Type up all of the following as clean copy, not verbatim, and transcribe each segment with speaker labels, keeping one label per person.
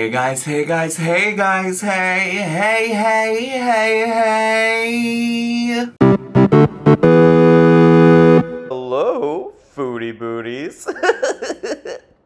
Speaker 1: Hey guys, hey guys, hey guys, hey, hey, hey, hey, hey. Hello, foodie booties.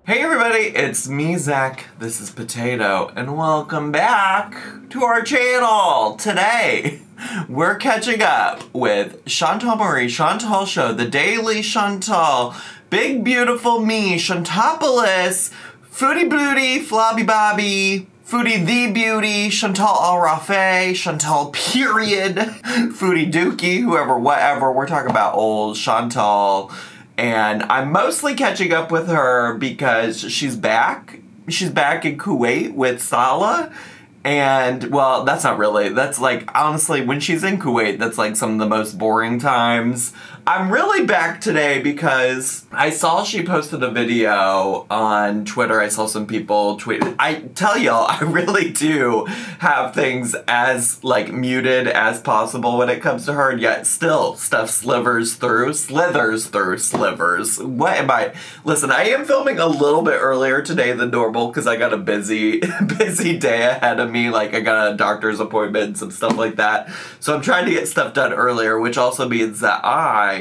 Speaker 1: Hey everybody, it's me, Zach. This is Potato, and welcome back to our channel. Today, we're catching up with Chantal Marie, Chantal Show, The Daily Chantal, Big Beautiful Me, Chantopolis, Foodie Booty, Flobby Bobby, Foodie the Beauty, Chantal Al Rafe, Chantal Period, Foodie Dookie, whoever, whatever. We're talking about old Chantal. And I'm mostly catching up with her because she's back. She's back in Kuwait with Salah. And, well, that's not really. That's like, honestly, when she's in Kuwait, that's like some of the most boring times. I'm really back today because I saw she posted a video on Twitter. I saw some people tweet. I tell y'all, I really do have things as, like, muted as possible when it comes to her, yet still stuff slithers through slivers. What am I? Listen, I am filming a little bit earlier today than normal because I got a busy day ahead of me. Like, I got a doctor's appointment and some stuff like that. So I'm trying to get stuff done earlier, which also means that I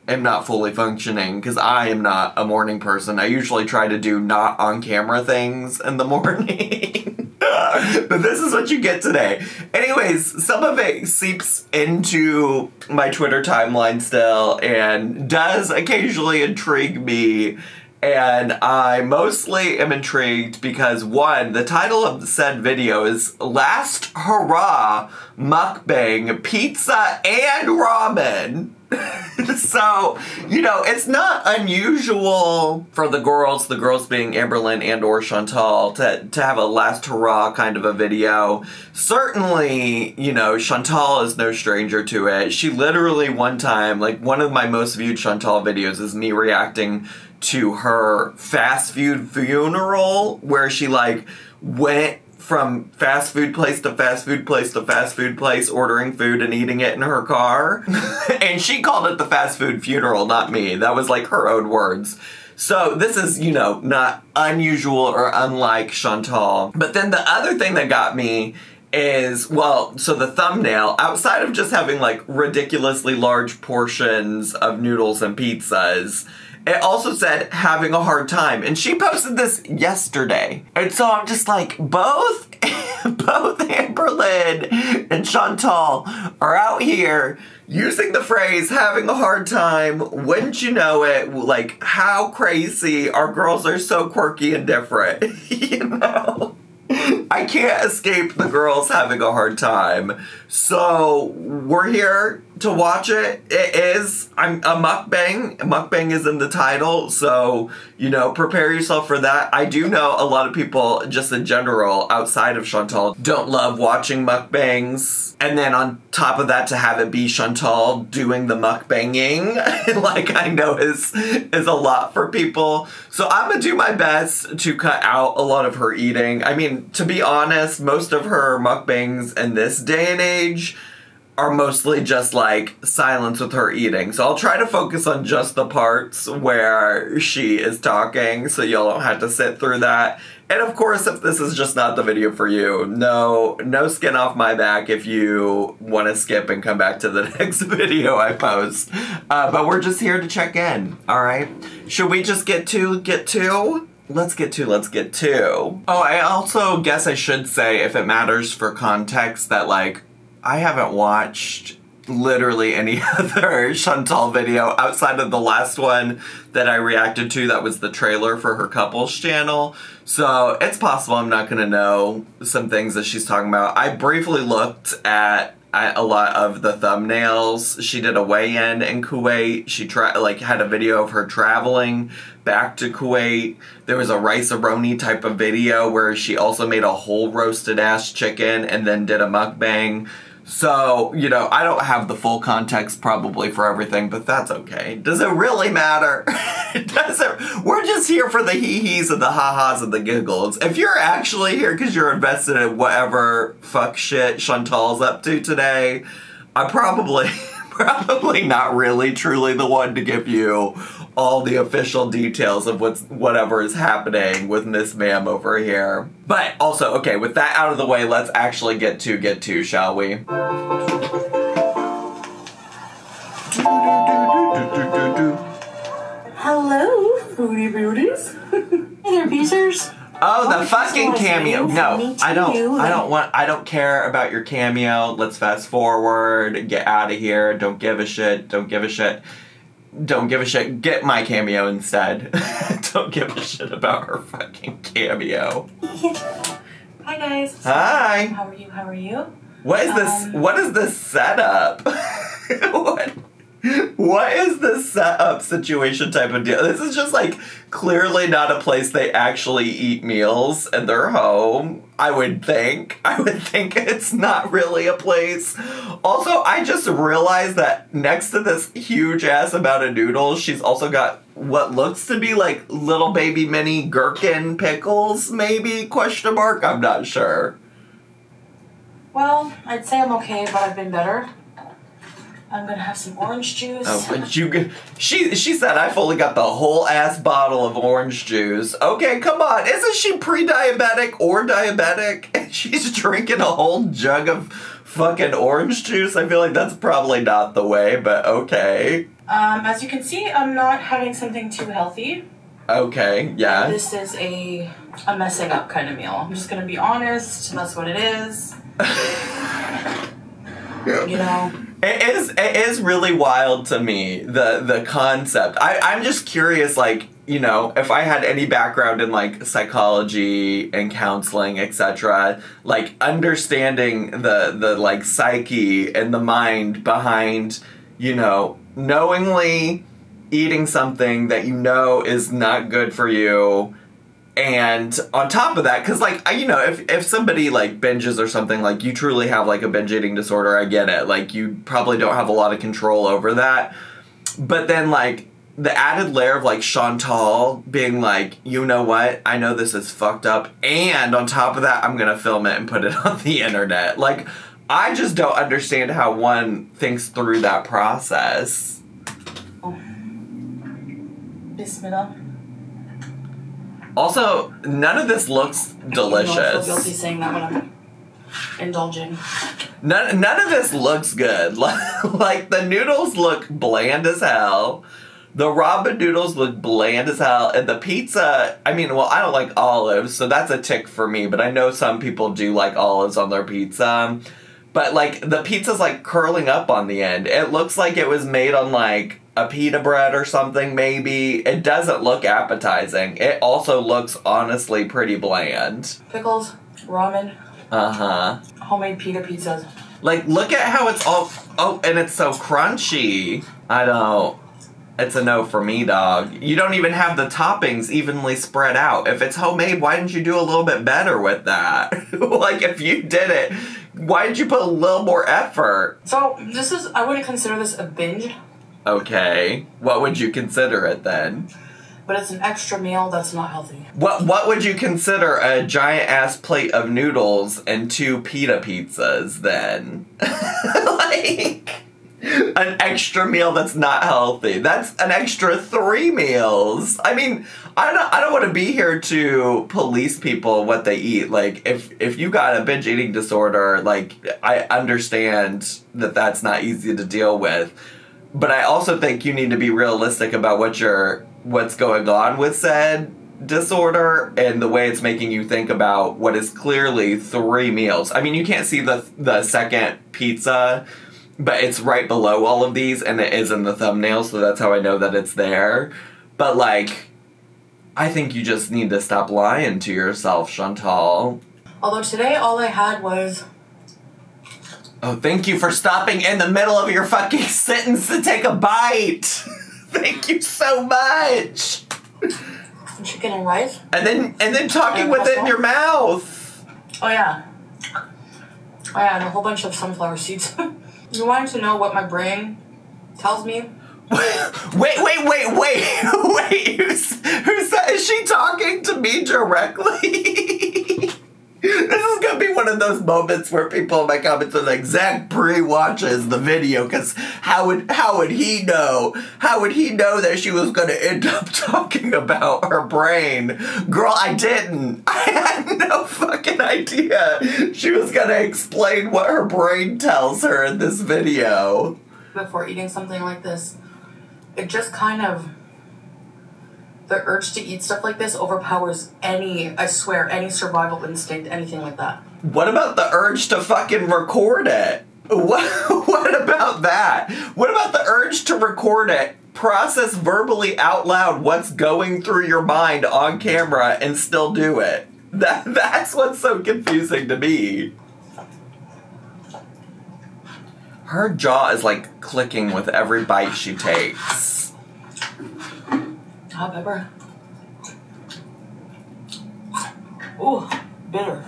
Speaker 1: am not fully functioning because I am not a morning person. I usually try to do not on camera things in the morning. But this is what you get today. Anyways, some of it seeps into my Twitter timeline still and does occasionally intrigue me. And I mostly am intrigued because, one, the title of the said video is Last Hurrah Mukbang Pizza and Ramen. So, you know, it's not unusual for the girls being Amberlynn and or Chantal, to have a last hurrah kind of a video. Certainly, you know, Chantal is no stranger to it. She literally one time, like one of my most viewed Chantal videos is me reacting to her fast food funeral, where she like went from fast food place to fast food place to fast food place, ordering food and eating it in her car. And she called it the fast food funeral, not me. That was like her own words. So this is, you know, not unusual or unlike Chantal. But then the other thing that got me is, well, so the thumbnail, outside of just having like ridiculously large portions of noodles and pizzas, it also said having a hard time, and she posted this yesterday. And so I'm just like, both Amberlynn and Chantal are out here using the phrase having a hard time. Wouldn't you know it? Like, how crazy. Our girls are so quirky and different, you know? I can't escape the girls having a hard time. So we're here to watch it. It is a mukbang. Mukbang is in the title, so, you know, prepare yourself for that. I do know a lot of people, just in general, outside of Chantal, don't love watching mukbangs. And then on top of that, to have it be Chantal doing the mukbanging, like, I know is a lot for people. So I'm gonna do my best to cut out a lot of her eating. I mean, to be honest, most of her mukbangs in this day and age are mostly just like silence with her eating. So I'll try to focus on just the parts where she is talking so y'all don't have to sit through that. And of course, if this is just not the video for you, no skin off my back if you want to skip and come back to the next video I post. But we're just here to check in, all right? Should we just get to? Let's get to. Oh, I also guess I should say, if it matters for context, that like, I haven't watched literally any other Chantal video outside of the last one that I reacted to that was the trailer for her couples channel. So it's possible I'm not gonna know some things that she's talking about. I briefly looked at a lot of the thumbnails. She did a weigh-in in Kuwait. She had a video of her traveling back to Kuwait. There was a rice-a-roni type of video where she also made a whole roasted ass chicken and then did a mukbang. So, you know, I don't have the full context probably for everything, but that's okay. Does it really matter? We're just here for the hee-hees and the ha-has and the giggles. If you're actually here because you're invested in whatever fuck shit Chantal's up to today, I'm probably probably not really truly the one to give you all the official details of whatever is happening with Miss Ma'am over here. But also, okay, with that out of the way, let's actually get to, shall we?
Speaker 2: Hello, foodie beauties. Hey there, Beezers.
Speaker 1: Oh, the fucking cameo. No, I don't care about your cameo. Let's fast forward. Get out of here. Don't give a shit. Don't give a shit. Don't give a shit. Get my cameo instead. Don't give a shit about her fucking cameo.
Speaker 2: Hi, guys.
Speaker 1: Hi.
Speaker 2: How are you? How are you?
Speaker 1: What is this? What is this setup? What is this setup situation type of deal? This is just like clearly not a place they actually eat meals in their home. I would think it's not really a place. Also, I just realized that next to this huge ass amount of noodles, she's also got what looks to be like little baby mini gherkin pickles, maybe? Question mark? I'm not sure.
Speaker 2: Well, I'd say I'm okay, but I've been better. I'm gonna have some orange juice.
Speaker 1: Oh, but she said I fully got the whole ass bottle of orange juice. Okay, come on. Isn't she pre-diabetic or diabetic? And she's drinking a whole jug of fucking orange juice? I feel like that's probably not the way, but okay.
Speaker 2: As you can see, I'm not having something too healthy.
Speaker 1: Okay, yeah.
Speaker 2: This is a messing up kind of meal. I'm just gonna be honest. That's what it is. You know.
Speaker 1: It is really wild to me, the concept. I'm just curious, like, you know, if I had any background in, like, psychology and counseling, etc., like, understanding the like, psyche and the mind behind, you know, knowingly eating something that you know is not good for you. And on top of that, because, like, you know, if somebody, like, binges or something, like, you truly have, like, a binge eating disorder, I get it. Like, you probably don't have a lot of control over that. But then, like, the added layer of, like, Chantal being like, you know what? I know this is fucked up. And on top of that, I'm gonna film it and put it on the internet. Like, I just don't understand how one thinks through that process.
Speaker 2: Bismillah.
Speaker 1: Also, none of this looks delicious.
Speaker 2: I feel guilty saying that when I'm indulging.
Speaker 1: None of this looks good. Like, the noodles look bland as hell. The ramen noodles look bland as hell. And the pizza, I mean, well, I don't like olives, so that's a tick for me. But I know some people do like olives on their pizza. But, like, the pizza's, like, curling up on the end. It looks like it was made on, like, a pita bread or something, maybe. It doesn't look appetizing. It also looks, honestly, pretty bland.
Speaker 2: Pickles, ramen.
Speaker 1: Uh-huh.
Speaker 2: Homemade pita pizzas.
Speaker 1: Like, look at how it's all... Oh, and it's so crunchy. I don't... It's a no for me, dog. You don't even have the toppings evenly spread out. If it's homemade, why didn't you do a little bit better with that? Like, if you did it, why did you put a little more effort?
Speaker 2: So, this is... I wouldn't consider this a binge.
Speaker 1: Okay. What would you consider it then?
Speaker 2: But it's an extra meal that's not healthy.
Speaker 1: What would you consider a giant-ass plate of noodles and 2 pita pizzas then? Like, an extra meal that's not healthy. That's an extra 3 meals. I mean, I don't want to be here to police people what they eat. Like, if you got a binge eating disorder, like, I understand that that's not easy to deal with. But I also think you need to be realistic about what's going on with said disorder and the way it's making you think about what is clearly 3 meals. I mean, you can't see the second pizza, but it's right below all of these, and it is in the thumbnail, so that's how I know that it's there. But, like, I think you just need to stop lying to yourself, Chantal.
Speaker 2: Although today all I had was...
Speaker 1: Oh, thank you for stopping in the middle of your fucking sentence to take a bite. Thank you so much.
Speaker 2: Chicken and rice.
Speaker 1: And then talking with it in your mouth.
Speaker 2: Oh yeah. And a whole bunch of sunflower seeds. You wanted to know what my brain tells me?
Speaker 1: Wait. Is she talking to me directly? This is gonna be one of those moments where people in my comments are like, Zach pre-watches the video because How would he know? How would he know that she was gonna end up talking about her brain? Girl, I didn't. I had no fucking idea she was gonna explain what her brain tells her in this video.
Speaker 2: Before eating something like this, it just kind of, the urge to eat stuff like this overpowers I swear, any survival instinct, anything like that.
Speaker 1: What about the urge to fucking record it? What about that? What about the urge to record it, process verbally out loud what's going through your mind on camera, and still do it? That's what's so confusing to me. Her jaw is like clicking with every bite she takes.
Speaker 2: Hot pepper. Ooh, bitter.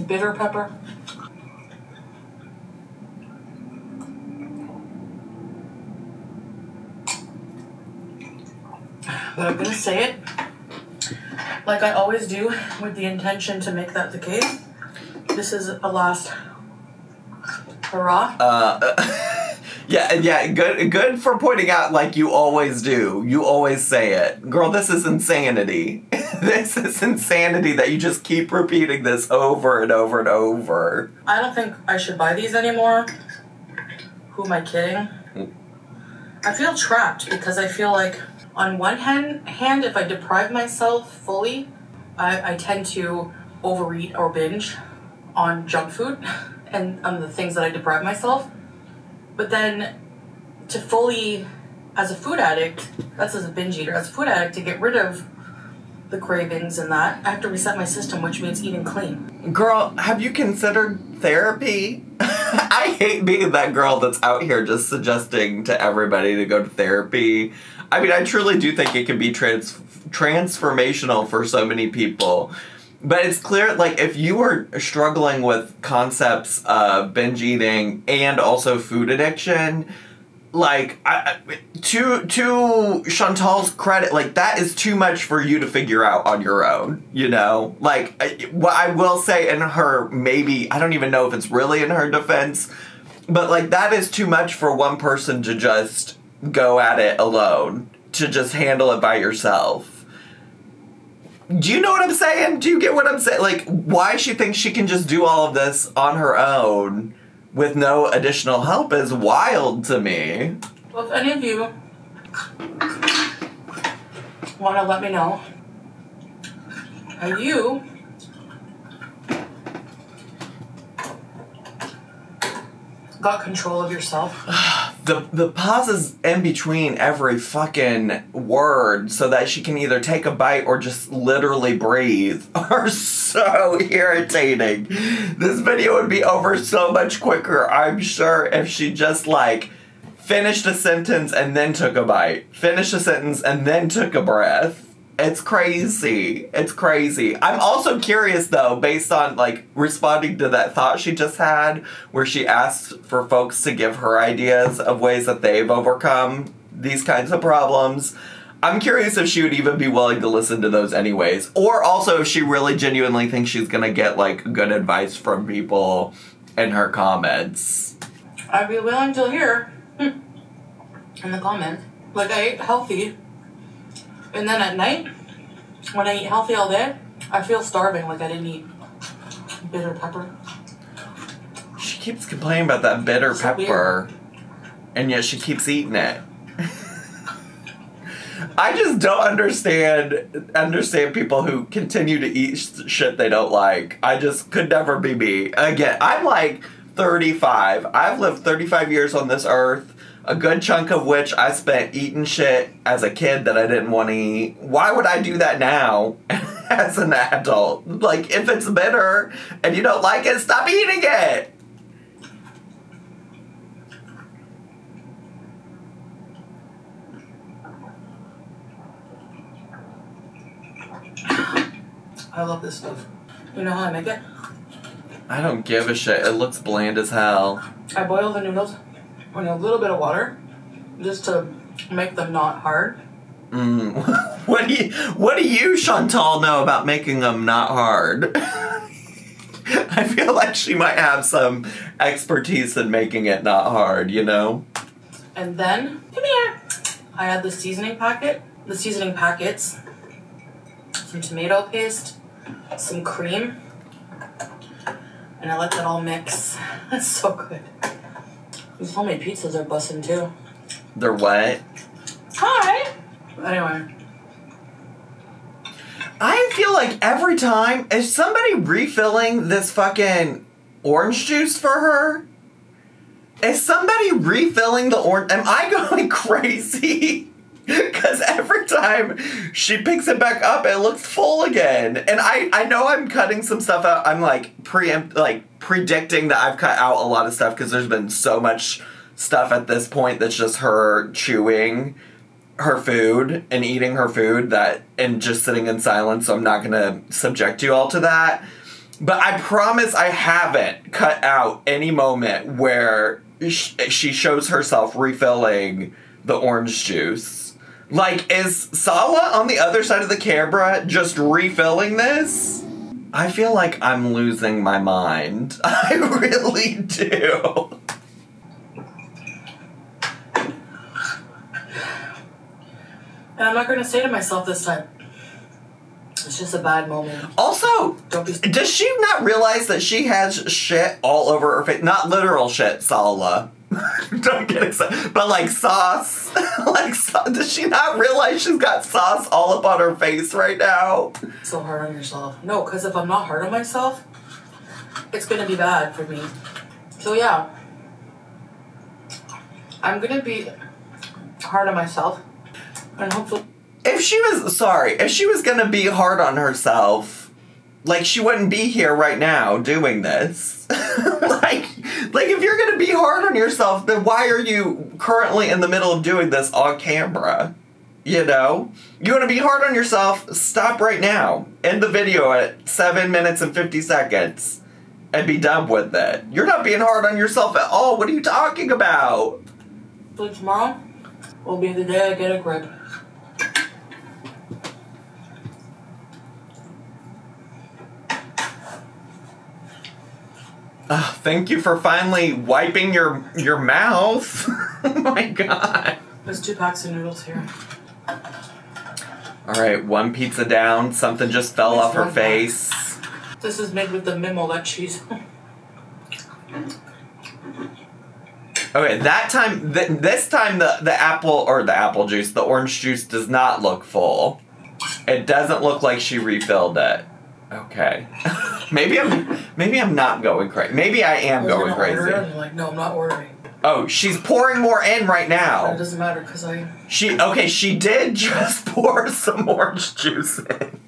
Speaker 2: Bitter pepper. But I'm gonna say it like I always do, with the intention to make that the case. This is a last hurrah.
Speaker 1: Yeah, good for pointing out like you always do. You always say it. Girl, this is insanity. This is insanity that you just keep repeating this over and over and over.
Speaker 2: I don't think I should buy these anymore. Who am I kidding? I feel trapped because I feel like on one hand, if I deprive myself fully, I tend to overeat or binge on junk food and on the things that I deprive myself. But then to fully, as a food addict, that's as a binge eater, as a food addict, to get rid of the cravings and that, I have to reset my system, which means eating clean.
Speaker 1: Girl, have you considered therapy? I hate being that girl that's out here just suggesting to everybody to go to therapy. I mean, I truly do think it can be transformational for so many people. But it's clear, like, if you are struggling with concepts of binge eating and also food addiction, like, to Chantal's credit, like, that is too much for you to figure out on your own, you know? Like, what I will say in her, maybe, I don't even know if it's really in her defense, but, like, that is too much for one person to just go at it alone, to just handle it by yourself. Do you know what I'm saying? Do you get what I'm saying? Like, why she thinks she can just do all of this on her own with no additional help is wild to me.
Speaker 2: Well, if any of you want to let me know how you got control of yourself.
Speaker 1: The pauses in between every fucking word so that she can either take a bite or just literally breathe are so irritating. This video would be over so much quicker, I'm sure, if she just, like, finished a sentence and then took a bite. Finished a sentence and then took a breath. It's crazy. It's crazy. I'm also curious, though, based on, like, responding to that thought she just had, where she asked for folks to give her ideas of ways that they've overcome these kinds of problems. I'm curious if she would even be willing to listen to those anyways. Or also if she really genuinely thinks she's gonna get, like, good advice from people in her comments.
Speaker 2: I'd be willing to hear in the comments. Like, I ate healthy. And then at night, when I eat healthy all day, I feel starving, like I didn't eat bitter pepper.
Speaker 1: She keeps complaining about that bitter pepper, and yet she keeps eating it. I just don't understand people who continue to eat shit they don't like. I just could never be me. Again, I'm like 35. I've lived 35 years on this earth. A good chunk of which I spent eating shit as a kid that I didn't want to eat. Why would I do that now as an adult? Like, if it's bitter and you don't like it, stop eating it!
Speaker 2: I love this stuff. You know how I make it?
Speaker 1: I don't give a shit. It looks bland as hell.
Speaker 2: I boil the noodles in a little bit of water, just to make them not hard.
Speaker 1: What do you, Chantal, know about making them not hard? I feel like she might have some expertise in making it not hard, you know?
Speaker 2: And then, come here. I add the seasoning packets, some tomato paste, some cream, and I let that all mix. That's so good. These homemade pizzas are bussin' too.
Speaker 1: They're what?
Speaker 2: Hi! Anyway.
Speaker 1: I feel like every time, is somebody refilling this fucking orange juice for her? Is somebody refilling the orange? Am I going crazy? Because every time she picks it back up, it looks full again. And I know I'm cutting some stuff out. I'm like predicting that I've cut out a lot of stuff because there's been so much stuff at this point that's just her chewing her food and eating her food and just sitting in silence. So I'm not going to subject you all to that. But I promise I haven't cut out any moment where she shows herself refilling the orange juice. Like, is Sala on the other side of the camera just refilling this? I feel like I'm losing my mind. I really do.
Speaker 2: And I'm not going to say to myself this time, it's just a bad moment.
Speaker 1: Also, does she not realize that she has shit all over her face? Not literal shit, Sala. Don't get excited. But like sauce. Does she not realize she's got sauce all up on her face right now?
Speaker 2: So hard on yourself. No, because if I'm not hard on myself, it's going to be bad for me. So yeah. I'm going to be hard on myself. And hopefully...
Speaker 1: If she was going to be hard on herself, like, she wouldn't be here right now doing this. like if you're going to be hard on yourself, then why are you currently in the middle of doing this on camera? You know? You want to be hard on yourself, stop right now. End the video at 7 minutes and 50 seconds. And be done with it. You're not being hard on yourself at all. What are you talking about?
Speaker 2: So tomorrow will be the day I get a grip.
Speaker 1: Thank you for finally wiping your mouth. Oh my god.
Speaker 2: There's 2 packs of noodles here.
Speaker 1: Alright, 1 pizza down. Something just fell off her face.
Speaker 2: This is made with the mimola cheese.
Speaker 1: Okay, this time the apple juice, the orange juice does not look full. It doesn't look like she refilled it. Okay. Maybe I'm not going crazy. Maybe I am going crazy.
Speaker 2: I'm like, no, I'm not ordering.
Speaker 1: Oh, she's pouring more in right now.
Speaker 2: But it doesn't matter because
Speaker 1: she did just pour some orange juice in.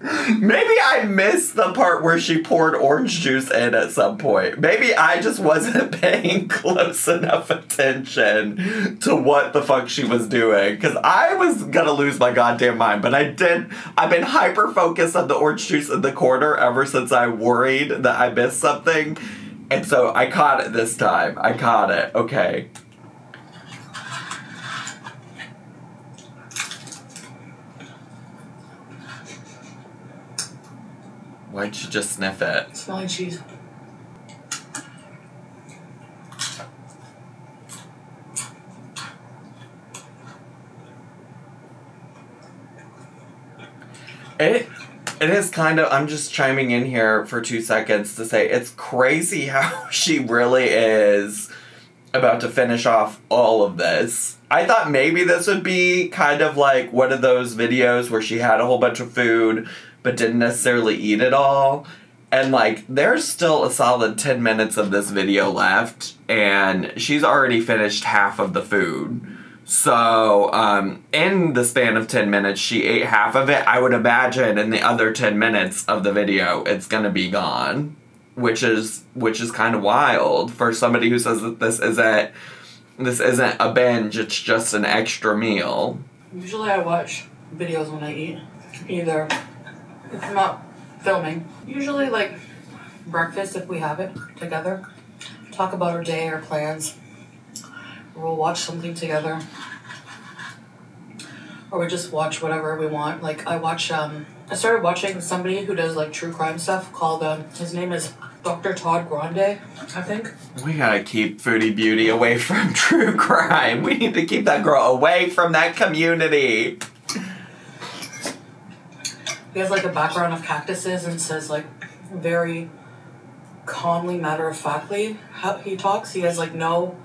Speaker 1: Maybe I missed the part where she poured orange juice in at some point. Maybe I just wasn't paying close enough attention to what the fuck she was doing. Because I was gonna lose my goddamn mind. But I've been hyper-focused on the orange juice in the corner ever since I worried that I missed something. And so I caught it this time. I caught it. Okay. Why'd you just sniff it?
Speaker 2: Smelling cheese.
Speaker 1: It is kind of, I'm just chiming in here for 2 seconds to say it's crazy how she really is about to finish off all of this. I thought maybe this would be kind of like one of those videos where she had a whole bunch of food but didn't necessarily eat it all. And like, there's still a solid 10 minutes of this video left, and she's already finished half of the food. So, in the span of 10 minutes, she ate half of it. I would imagine in the other 10 minutes of the video, it's gonna be gone. Which is kind of wild for somebody who says that this isn't a binge, it's just an extra meal.
Speaker 2: Usually I watch videos when I eat. Either if I'm not filming. Usually like breakfast if we have it together. Talk about our day, our plans. Or we'll watch something together. Or we just watch whatever we want. Like I watch I started watching somebody who does like true crime stuff called, his name is Dr. Todd Grande, I think.
Speaker 1: We gotta keep Foodie Beauty away from true crime. We need to keep that girl away from that community.
Speaker 2: He has like a background of cactuses and says like very calmly, matter-of-factly how he talks. He has like no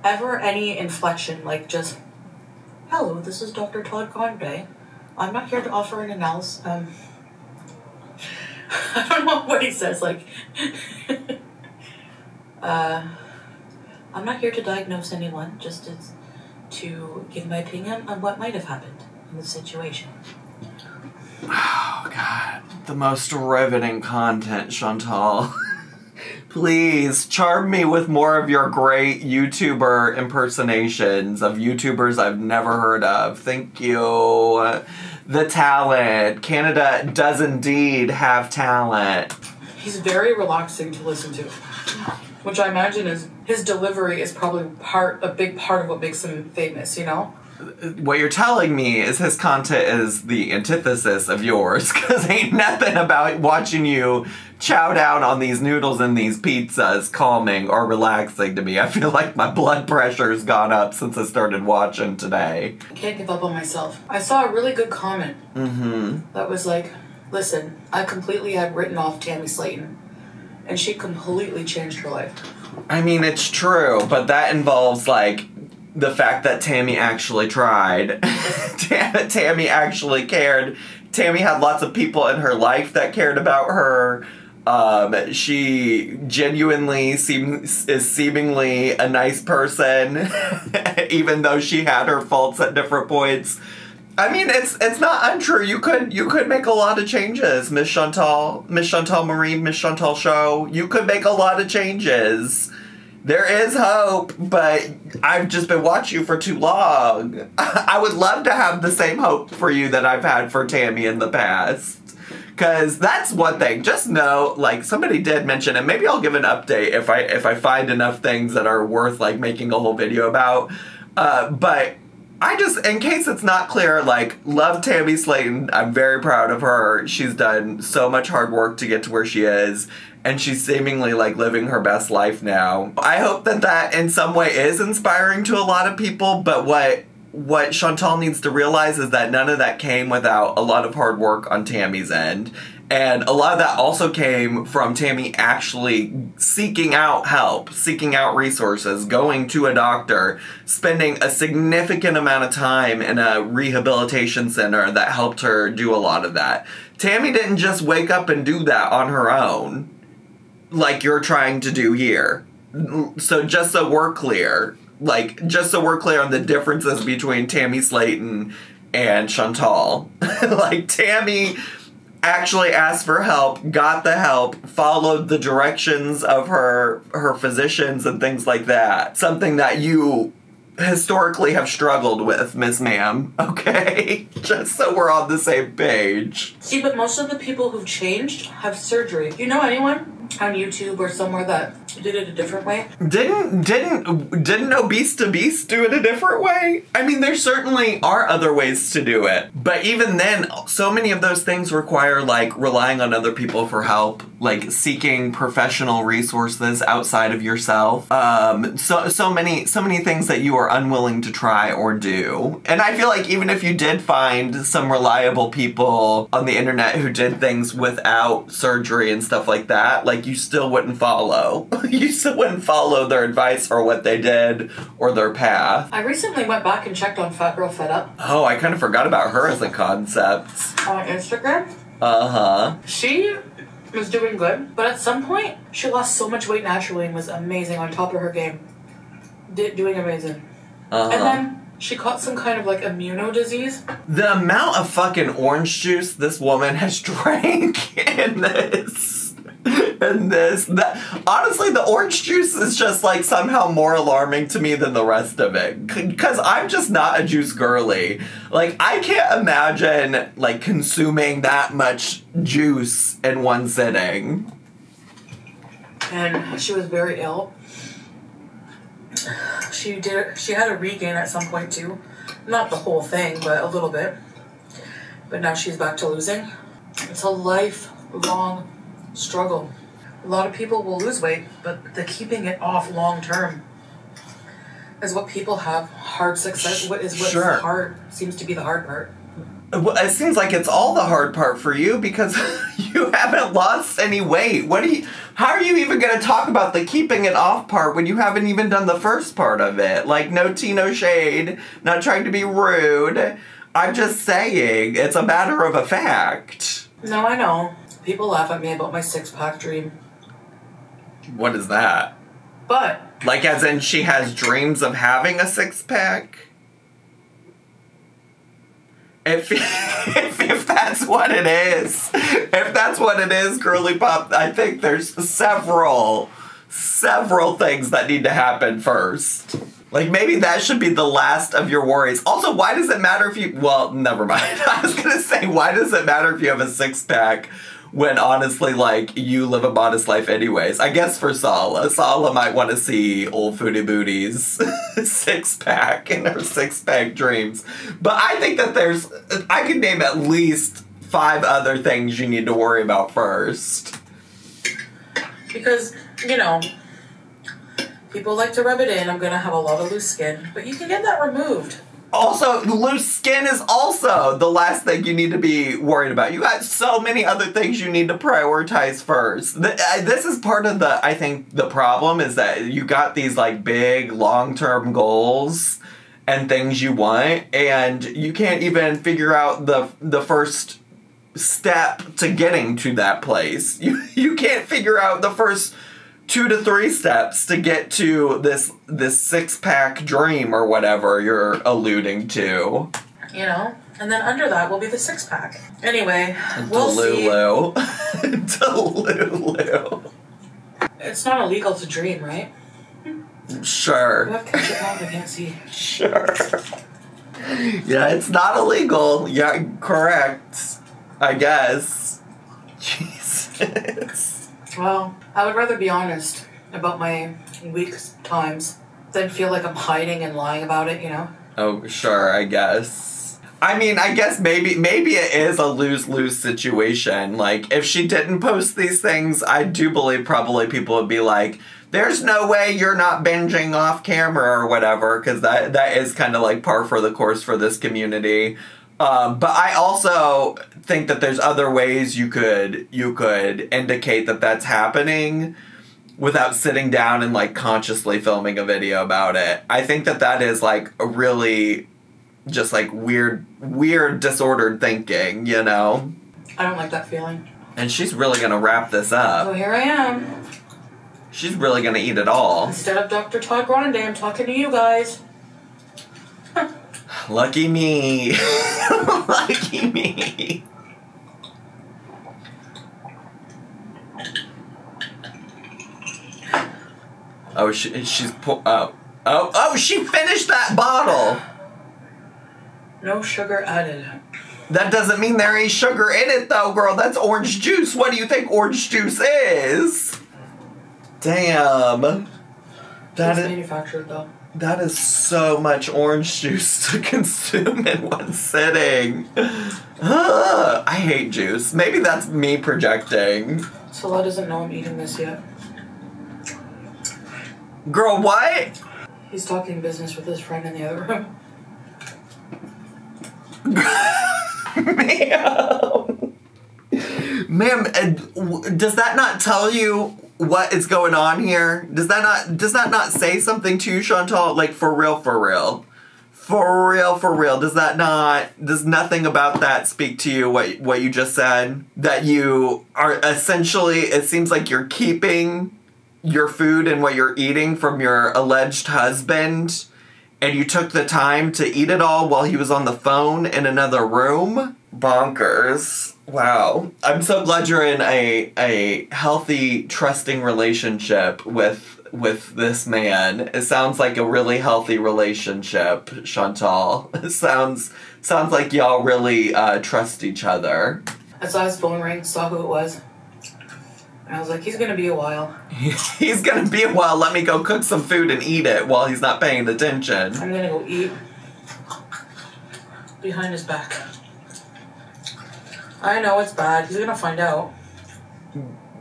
Speaker 2: ever any inflection, like just, hello, this is Dr. Todd Grande. I'm not here to offer an analysis. I don't know what he says, like, I'm not here to diagnose anyone, just to give my opinion on what might have happened in the situation.
Speaker 1: Oh, God. The most riveting content, Chantal. Please, charm me with more of your great YouTuber impersonations of YouTubers I've never heard of. Thank you. The talent. Canada does indeed have talent.
Speaker 2: He's very relaxing to listen to, which I imagine is his delivery is probably a big part of what makes him famous, you know?
Speaker 1: What you're telling me is his content is the antithesis of yours, because ain't nothing about watching you chow down on these noodles and these pizzas calming or relaxing to me. I feel like my blood pressure's gone up since I started watching today.
Speaker 2: I can't give up on myself. I saw a really good comment that was like, listen, I completely had written off Tammy Slayton, and she completely changed her life.
Speaker 1: I mean, it's true, but that involves, like, the fact that Tammy actually tried. Tammy actually cared. Tammy had lots of people in her life that cared about her. She genuinely is seemingly a nice person, even though she had her faults at different points. I mean, it's not untrue. You could make a lot of changes, Miss Chantal Marie, Miss Chantal Show. You could make a lot of changes. There is hope, but I've just been watching you for too long. I would love to have the same hope for you that I've had for Tammy in the past. Because that's one thing. just know, like, somebody did mention, and maybe I'll give an update if I find enough things that are worth, like, making a whole video about. But I just, in case it's not clear, like, love Tammy Slayton. I'm very proud of her. She's done so much hard work to get to where she is. And she's seemingly, like, living her best life now. I hope that in some way is inspiring to a lot of people, but what Chantal needs to realize is that none of that came without a lot of hard work on Tammy's end. And a lot of that also came from Tammy actually seeking out help, seeking out resources, going to a doctor, spending a significant amount of time in a rehabilitation center that helped her do a lot of that. Tammy didn't just wake up and do that on her own, like you're trying to do here. So just so we're clear, just so we're clear on the differences between Tammy Slayton and Chantal. Like, Tammy actually asked for help, got the help, followed the directions of her physicians and things like that. Something that you historically have struggled with, Miss Ma'am, okay? Just so we're on the same page.
Speaker 2: See, but most of the people who've changed have surgery. Do you know anyone on YouTube or somewhere that did it a different way?
Speaker 1: Didn't Obese to Beast do it a different way? I mean, there certainly are other ways to do it. But even then, so many of those things require, like, relying on other people for help, like seeking professional resources outside of yourself. So many things that you are unwilling to try or do. And I feel like even if you did find some reliable people on the internet who did things without surgery and stuff like that, like, you still wouldn't follow. You still wouldn't follow their advice or what they did or their path.
Speaker 2: I recently went back and checked on Fat Girl Fed Up.
Speaker 1: Oh, I kind of forgot about her as a concept.
Speaker 2: On Instagram?
Speaker 1: Uh-huh.
Speaker 2: She was doing good, but at some point, she lost so much weight naturally and was amazing, on top of her game. Doing amazing.
Speaker 1: Uh-huh.
Speaker 2: And then she caught some kind of, like, immuno disease.
Speaker 1: The amount of fucking orange juice this woman has drank in this. Honestly, the orange juice is just, like, somehow more alarming to me than the rest of it. Because I'm just not a juice girly. Like, I can't imagine, like, consuming that much juice in one sitting.
Speaker 2: And she was very ill. She had a regain at some point, too. Not the whole thing, but a little bit. But now she's back to losing. It's a lifelong struggle. A lot of people will lose weight, but the keeping it off long term is what people have hard success.
Speaker 1: Sure.
Speaker 2: Hard seems to be the hard part.
Speaker 1: Well, it seems like it's all the hard part for you because you haven't lost any weight. How are you even going to talk about the keeping it off part when you haven't even done the first part of it? Like, no tea, no shade, not trying to be rude. I'm just saying, it's a matter of a fact.
Speaker 2: No, I know. People laugh at me about my six-pack dream.
Speaker 1: What is that?
Speaker 2: But...
Speaker 1: Like, as in she has dreams of having a six-pack? If that's what it is, Girly Pop, I think there's several things that need to happen first. Like, maybe that should be the last of your worries. Also, why does it matter if you... Well, never mind. I was gonna say, why does it matter if you have a six-pack when, honestly, like, you live a modest life anyways? I guess for Sala might want to see old Foodie Booty's six-pack in her six-pack dreams. But I think that I could name at least 5 other things you need to worry about first.
Speaker 2: Because, you know... People like to rub it in. I'm going to have a lot of loose skin. But you can get that removed. Also, loose skin is also the last thing you need to be worried about. You got so many other things you need to prioritize first. This is part of I think the problem is that you got these like big long-term goals and things you want, and you can't even figure out the first step to getting to that place. You can't figure out the first 2 to 3 steps to get to this six-pack dream or whatever you're alluding to. You know? And then under that will be the six-pack. Anyway, we'll see. Delulu. It's not illegal to dream, right? Sure. You have ketchup on, I can't see. Sure. Yeah, it's not illegal. Yeah, correct. I guess. Jesus. Well, I would rather be honest about my weak times than feel like I'm hiding and lying about it, you know? Oh, sure, I guess. I mean, I guess maybe it is a lose-lose situation. Like, if she didn't post these things, I do believe probably people would be like, there's no way you're not binging off camera or whatever, because that is kind of like par for the course for this community. But I also think that there's other ways you could indicate that that's happening without sitting down and like consciously filming a video about it. I think that is like a really just like weird disordered thinking, you know? I don't like that feeling. And she's really gonna wrap this up. So here I am. She's really gonna eat it all. Instead of Dr. Todd Grande, I'm talking to you guys. Lucky me. Lucky me. Oh, she's she finished that bottle. No sugar added. That doesn't mean there ain't sugar in it though, girl. That's orange juice. What do you think orange juice is? Damn. It's manufactured though. That is so much orange juice to consume in one sitting. I hate juice. Maybe that's me projecting. Salah doesn't know I'm eating this yet. Girl, what? He's talking business with his friend in the other room. Ma'am, does that not tell you what is going on here? Does that not say something to you, Chantal? Like, for real, for real. For real, for real. Does nothing about that speak to you, what you just said? That you are essentially, it seems like you're keeping your food and what you're eating from your alleged husband, and you took the time to eat it all while he was on the phone in another room? Bonkers. Wow. I'm so glad you're in a healthy, trusting relationship with this man. It sounds like a really healthy relationship, Chantal. It sounds like y'all really trust each other. I saw his phone ring, saw who it was. And I was like, he's gonna be a while. He's gonna be a while. Let me go cook some food and eat it while he's not paying attention. I'm gonna go eat behind his back. I know it's bad. He's gonna find out.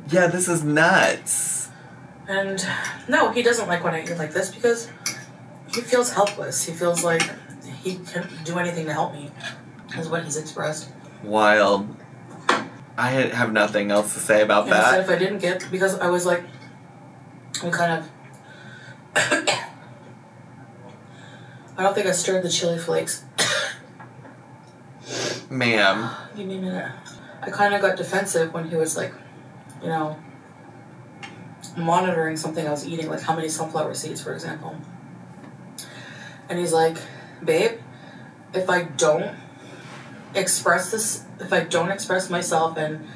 Speaker 1: Yeah, this is nuts.
Speaker 2: And no, he doesn't like when I eat like this because he feels helpless. He feels like he can't do anything to help me, is what he's expressed.
Speaker 1: Wild. I have nothing else to say about that.
Speaker 2: I said if I didn't get, because I was like, I kind of, I don't think I stirred the chili flakes.
Speaker 1: Ma'am.
Speaker 2: Give me a minute. I kind of got defensive when he was like, you know, monitoring something I was eating, like how many sunflower seeds, for example. And he's like, babe, if I don't express myself and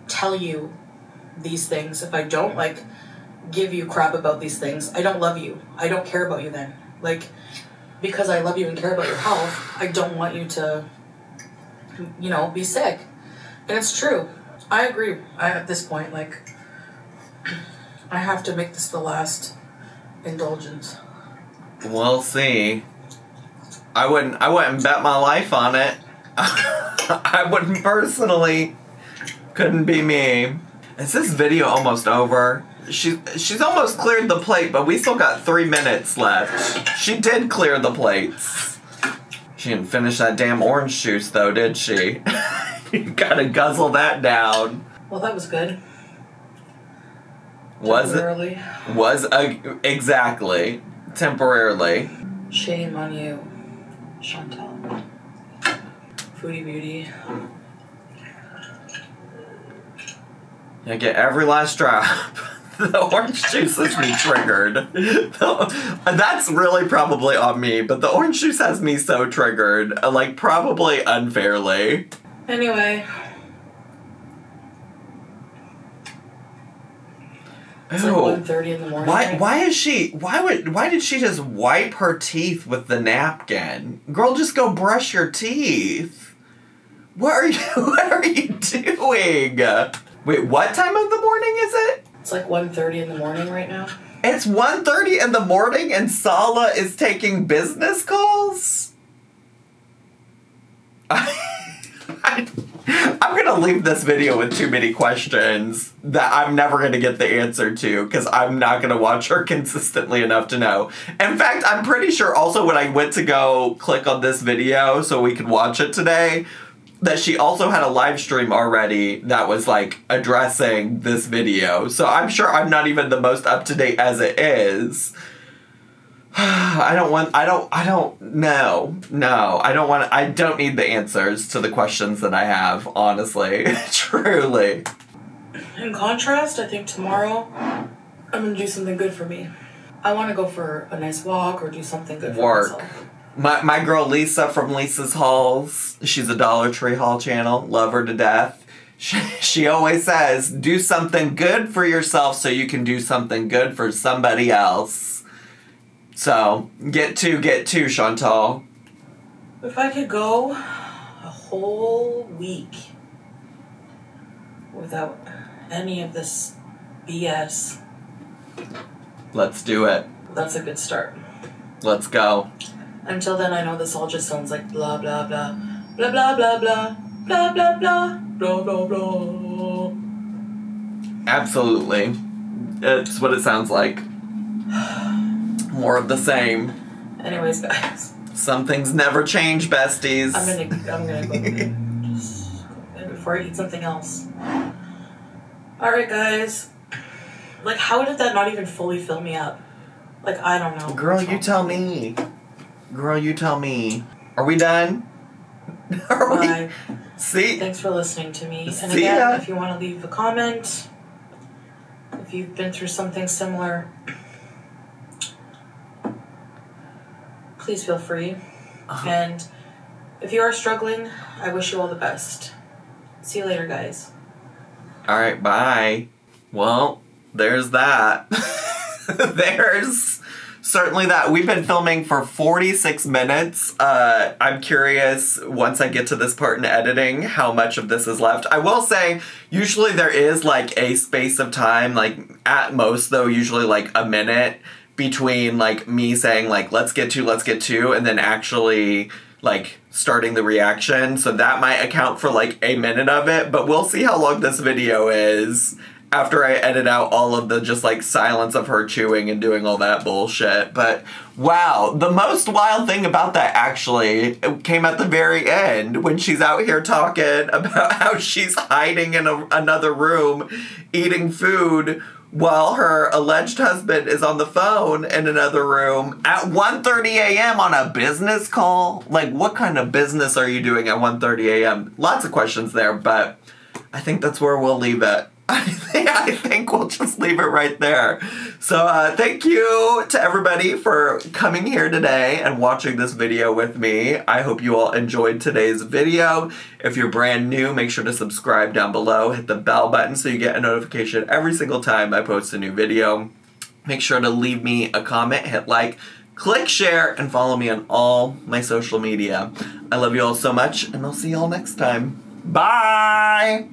Speaker 2: tell you these things, if I don't, like, give you crap about these things, I don't love you. I don't care about you then. Like, because I love you and care about your health, I don't want you to, you know, be sick. And it's true. I agree. At this point, like, I have to make this the last indulgence.
Speaker 1: We'll see. I wouldn't bet my life on it. I wouldn't personally. Couldn't be me. Is this video almost over? She's almost cleared the plate, but we still got 3 minutes left. She did clear the plates. She didn't finish that damn orange juice though, did she? You gotta guzzle that down.
Speaker 2: Well, that was good.
Speaker 1: Was it? Exactly. Temporarily.
Speaker 2: Shame on you, Chantal. Foodie beauty.
Speaker 1: I get every last drop. The orange juice has me triggered. That's really probably on me, but the orange juice has me so triggered. Like, probably unfairly.
Speaker 2: Anyway. It's like 1:30 in the morning.
Speaker 1: Why did she just wipe her teeth with the napkin? Girl, just go brush your teeth. What are you doing? Wait, what time of the morning is it?
Speaker 2: It's like 1:30 in the morning right now.
Speaker 1: It's 1:30 in the morning and Sala is taking business calls? I'm gonna leave this video with too many questions that I'm never gonna get the answer to because I'm not gonna watch her consistently enough to know. In fact, I'm pretty sure also when I went to go click on this video so we could watch it today, that she also had a live stream already that was like addressing this video. So I'm sure I'm not even the most up to date as it is. I don't need the answers to the questions that I have, honestly. Truly.
Speaker 2: In contrast, I think tomorrow I'm gonna do something good for me. I want to go for a nice walk or do something good for myself.
Speaker 1: My girl Lisa from Lisa's Hauls, she's a Dollar Tree haul channel, love her to death. She always says, do something good for yourself so you can do something good for somebody else. So, get to, Chantal.
Speaker 2: If I could go a whole week without any of this BS.
Speaker 1: Let's do it.
Speaker 2: That's a good start.
Speaker 1: Let's go.
Speaker 2: Until then, I know this all just sounds like blah, blah, blah. Blah, blah, blah, blah. Blah, blah, blah. Blah, blah, blah.
Speaker 1: Absolutely. It's what it sounds like. More of the same.
Speaker 2: Anyways, guys.
Speaker 1: Some things never change, besties.
Speaker 2: I'm gonna go to bed. Just go to bed before I eat something else. Alright, guys. Like, how did that not even fully fill me up? Like, I don't know.
Speaker 1: Girl, you tell me. Girl, you tell me. Are we done? Are
Speaker 2: Bye.
Speaker 1: we? See?
Speaker 2: Thanks for listening to me. And
Speaker 1: See
Speaker 2: again,
Speaker 1: ya.
Speaker 2: if you want to leave a comment, if you've been through something similar, please feel free. And if you are struggling, I wish you all the best. See you later, guys.
Speaker 1: Alright, bye. Well, there's that. There's certainly that. We've been filming for 46 minutes. I'm curious, once I get to this part in editing, how much of this is left. I will say, usually there is like a space of time, like at most though, usually like a minute between like me saying like let's get to, and then actually like starting the reaction, so that might account for like a minute of it, but we'll see how long this video is after I edit out all of the just like silence of her chewing and doing all that bullshit. But wow, the most wild thing about that actually came at the very end when she's out here talking about how she's hiding in another room eating food while her alleged husband is on the phone in another room at 1:30 a.m. on a business call. Like, what kind of business are you doing at 1:30 a.m.? Lots of questions there, but I think that's where we'll leave it. I think we'll just leave it right there. So thank you to everybody for coming here today and watching this video with me. I hope you all enjoyed today's video. If you're brand new, make sure to subscribe down below. Hit the bell button so you get a notification every single time I post a new video. Make sure to leave me a comment, hit like, click share, and follow me on all my social media. I love you all so much, and I'll see you all next time. Bye!